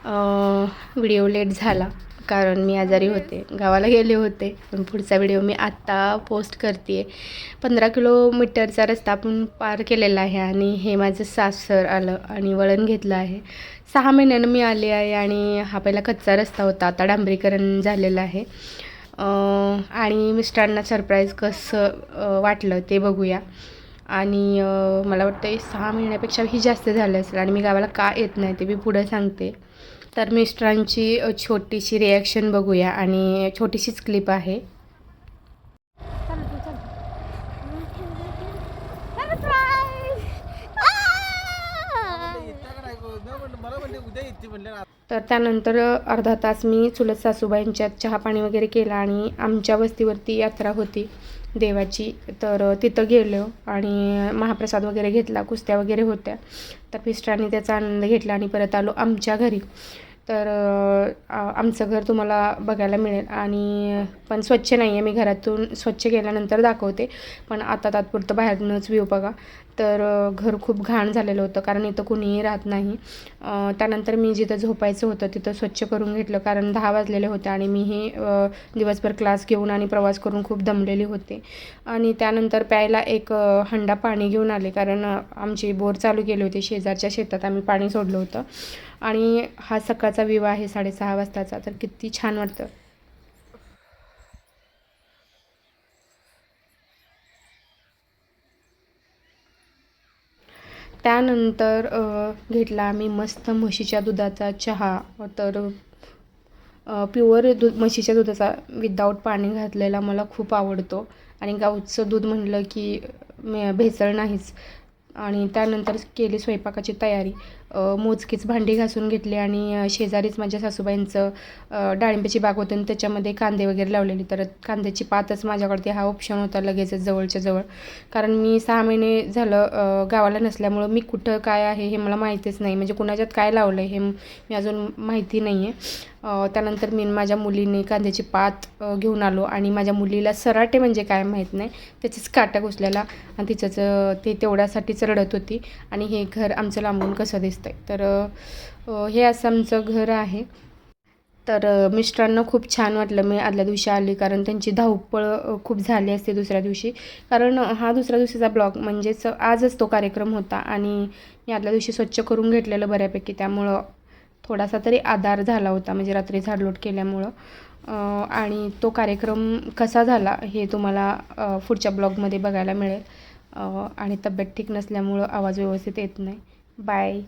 Video late झाला कारण मी आजारी होते, गावाला गेले होते. पण पुढचा व्हिडिओ मी आत्ता पोस्ट करते आहे. 15 किलोमीटरचा रस्ता आपण पार केलेला आहे आणि हे माझं सासर आलं आणि वळण घेतलं आहे. 6 महिन्यानं मी आले आहे आणि हा पहिला कच्चा रस्ता होता, आता डांबरीकरण झालेलं आहे. आणि मिस्टरांना सरप्राईज कसं वाटलं ते बघूया. आणि मला वाटतं 6 महिन्यापेक्षाही जास्त झालं असेल आणि मी गावाला का येत नाही ते मी पुढं सांगते. तर मिस्टरांची छोटीशी रिॲक्शन बघूया आणि छोटीशीच क्लिप आहे. तर त्यानंतर अर्धा तास मी चुलत सासूबाईंच्यात चहा पाणी वगैरे केला आणि आमच्या वस्तीवरती यात्रा होती देवाची, तर तिथं गेलो आणि महाप्रसाद वगैरे घेतला, कुस्त्या वगैरे होत्या. तर मिस्टरांनी त्याचा आनंद घेतला आणि परत आलो आमच्या घरी. तर आमचं घर तुम्हाला बघायला मिळेल आणि पण स्वच्छ नाही आहे, मी घरातून स्वच्छ केल्यानंतर दाखवते. पण आता तात्पुरतं बाहेरनंच व्ह्यू बघा. तर घर खूप घाण झालेलं होतं कारण इथं कुणीही राहत नाही. त्यानंतर मी जिथं झोपायचं होतं तिथं स्वच्छ करून घेतलं कारण 10 वाजलेले होते आणि मीही दिवसभर क्लास घेऊन आणि प्रवास करून खूप दमलेली होते. आणि त्यानंतर प्यायला एक हंडा पाणी घेऊन आले कारण आमची बोर चालू केली होती, शेजारच्या शेतात आम्ही पाणी सोडलं होतं. आणि हा सकाळचा व्ह्यू आहे 6:30 वाजताचा, तर किती छान वाटतं. त्यानंतर घेतला आम्ही मस्त म्हशीच्या दुधाचा चहा. तर प्युअर म्हशीच्या दुधाचा विदाऊट पाणी घातलेला मला खूप आवडतो आणि गावचं दूध म्हटलं की भेसळ नाहीच. आणि त्यानंतर केली स्वयंपाकाची तयारी. मोजकीच भांडी घासून घेतली आणि शेजारीच माझ्या सासूबाईंचं डाळिंबाची बाग होती आणि त्याच्यामध्ये कांदे वगैरे लावलेले. तर कांद्याची पातच माझ्याकडे हा ऑप्शन होता लगेचच जवळच्या जवळ, कारण मी 6 महिने झालं गावाला नसल्यामुळं मी कुठं काय आहे हे मला माहितीच नाही, म्हणजे कुणाच्यात काय लावलं आहे हे मी अजून माहिती नाही आहे. त्यानंतर मी माझ्या मुलीने कांद्याची पात घेऊन आलो आणि माझ्या मुलीला सराटे म्हणजे काय माहीत नाही, त्याचीच काटा घुसलेला आणि तिचंच ते तेवढ्यासाठीच रडत होती. आणि हे घर आमचं लांबून कसं दिसतंय, तर हे असं आमचं घर आहे. तर मिस्टरांना खूप छान वाटलं मी आदल्या दिवशी आली कारण त्यांची धावपळ खूप झाली असते दुसऱ्या दिवशी, कारण हा दुसऱ्या दिवशीचा ब्लॉग म्हणजेच आजच तो कार्यक्रम होता आणि मी आदल्या दिवशी स्वच्छ करून घेतलेलं बऱ्यापैकी, त्यामुळं थोडासा तरी आधार झाला होता म्हणजे रात्री झाडलोट केल्यामुळं. आणि तो कार्यक्रम कसा झाला हे तुम्हाला पुढच्या ब्लॉगमध्ये बघायला मिळेल. आणि तब्येत ठीक नसल्यामुळं आवाज व्यवस्थित येत नाही. बाय.